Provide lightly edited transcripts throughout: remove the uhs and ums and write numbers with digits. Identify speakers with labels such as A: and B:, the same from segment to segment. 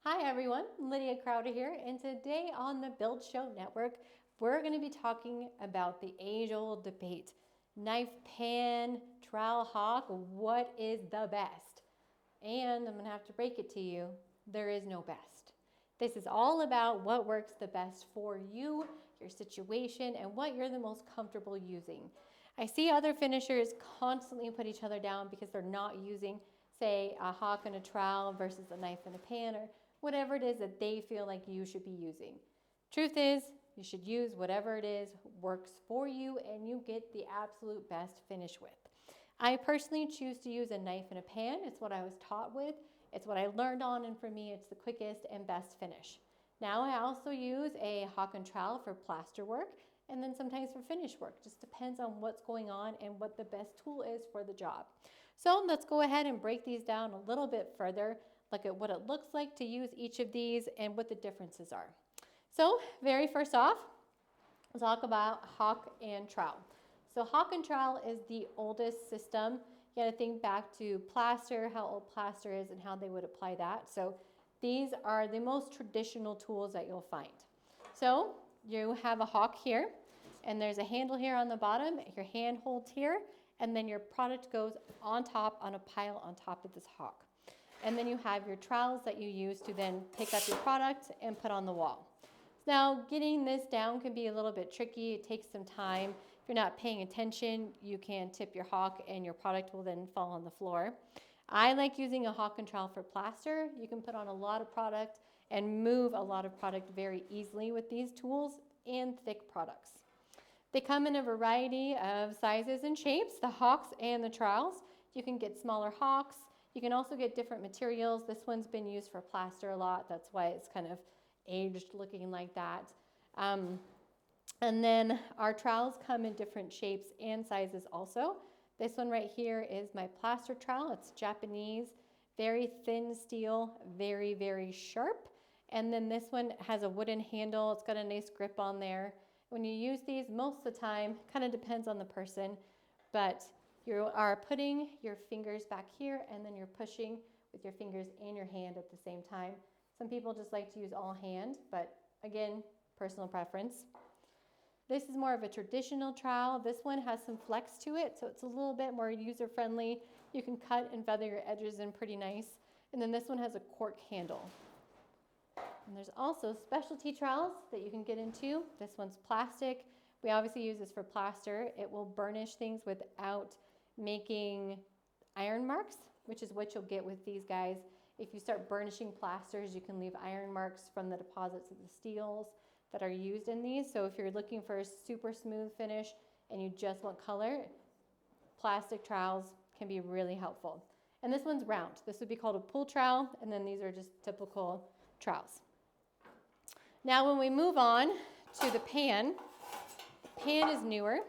A: Hi everyone, Lydia Crowder here, and today on the Build Show Network, we're going to be talking about the age-old debate. Knife, pan, trowel, hawk, what is the best? And I'm going to have to break it to you, there is no best. This is all about what works the best for you, your situation, and what you're the most comfortable using. I see other finishers constantly put each other down because they're not using, say, a hawk and a trowel versus a knife and a pan, or whatever it is that they feel like you should be using. Truth is, you should use whatever it is works for you and you get the absolute best finish with. I personally choose to use a knife and a pan. It's what I was taught with. It's what I learned on, and for me, it's the quickest and best finish. Now I also use a Hawk and Trowel for plaster work, and then sometimes for finish work. Just depends on what's going on and what the best tool is for the job. So let's go ahead and break these down a little bit further, look at what it looks like to use each of these and what the differences are. So very first off, let's talk about Hawk and Trowel. So Hawk and Trowel is the oldest system. You gotta think back to plaster, how old plaster is and how they would apply that. So these are the most traditional tools that you'll find. So you have a hawk here, and there's a handle here on the bottom, your hand holds here, and then your product goes on top on a pile on top of this hawk. And then you have your trowels that you use to then pick up your product and put on the wall. Now, getting this down can be a little bit tricky. It takes some time. If you're not paying attention, you can tip your hawk and your product will then fall on the floor. I like using a Hawk and Trowel for plaster. You can put on a lot of product and move a lot of product very easily with these tools and thick products. They come in a variety of sizes and shapes, the hawks and the trowels. You can get smaller hawks. You can also get different materials. This one's been used for plaster a lot. That's why it's kind of aged looking like that. And then our trowels come in different shapes and sizes also. This one right here is my plaster trowel. It's Japanese, very thin steel, very, very sharp. And then this one has a wooden handle. It's got a nice grip on there. When you use these, most of the time, kind of depends on the person, but you are putting your fingers back here and then you're pushing with your fingers and your hand at the same time. Some people just like to use all hand, but again, personal preference. This is more of a traditional trowel. This one has some flex to it, so it's a little bit more user-friendly. You can cut and feather your edges in pretty nice. And then this one has a cork handle. And there's also specialty trowels that you can get into. This one's plastic. We obviously use this for plaster. It will burnish things without making iron marks, which is what you'll get with these guys. If you start burnishing plasters, you can leave iron marks from the deposits of the steels that are used in these. So if you're looking for a super smooth finish and you just want color, plastic trowels can be really helpful. And this one's round. This would be called a pull trowel, and then these are just typical trowels. Now when we move on to the pan is newer.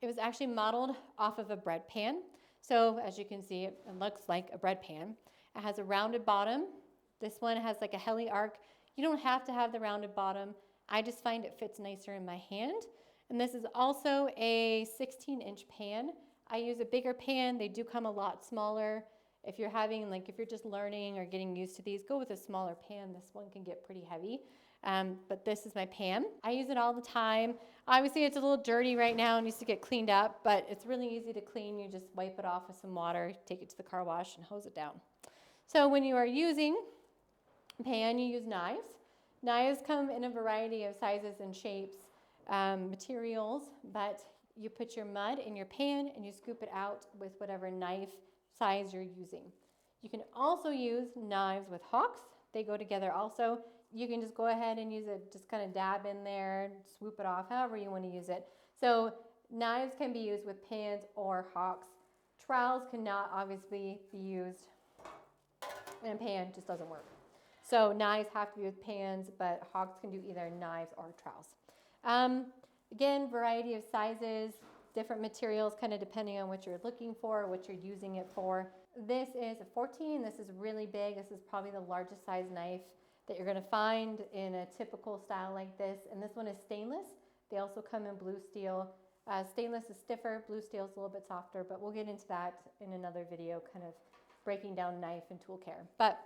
A: It was actually modeled off of a bread pan. So as you can see, it looks like a bread pan. It has a rounded bottom. This one has like a heli arc. You don't have to have the rounded bottom. I just find it fits nicer in my hand. And this is also a 16-inch pan. I use a bigger pan. They do come a lot smaller. If you're just learning or getting used to these, go with a smaller pan. This one can get pretty heavy. But this is my pan. I use it all the time. Obviously it's a little dirty right now and needs to get cleaned up, but it's really easy to clean. You just wipe it off with some water, take it to the car wash and hose it down. So when you are using a pan, you use knives. Knives come in a variety of sizes and shapes, materials, but you put your mud in your pan and you scoop it out with whatever knife size you're using. You can also use knives with hawks. They go together also. You can just go ahead and use it, just kind of dab in there, swoop it off, however you want to use it. So knives can be used with pans or hawks. Trowels cannot obviously be used in a pan, just doesn't work. So knives have to be with pans, but hawks can do either knives or trowels. Again, variety of sizes, different materials, kind of depending on what you're looking for, what you're using it for. This is a 14. This is really big. This is probably the largest size knife that you're going to find in a typical style like this. And this one is stainless. They also come in blue steel. Stainless is stiffer, blue steel is a little bit softer, but we'll get into that in another video, kind of breaking down knife and tool care. But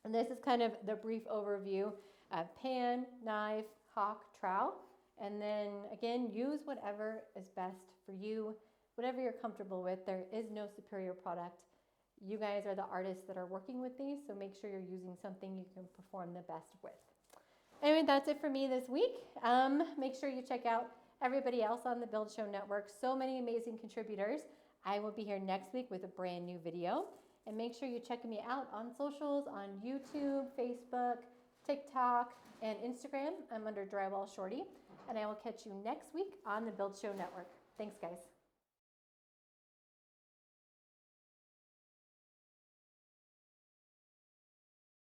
A: this is kind of the brief overview of pan, knife, Hawk, trowel. And then again, use whatever is best for you, whatever you're comfortable with. There is no superior product. You guys are the artists that are working with these, so make sure you're using something you can perform the best with. Anyway, that's it for me this week. Make sure you check out everybody else on the Build Show Network. So many amazing contributors. I will be here next week with a brand new video. And make sure you check me out on socials, on YouTube, Facebook, TikTok, and Instagram. I'm under Drywall Shorty. And I will catch you next week on the Build Show Network. Thanks, guys.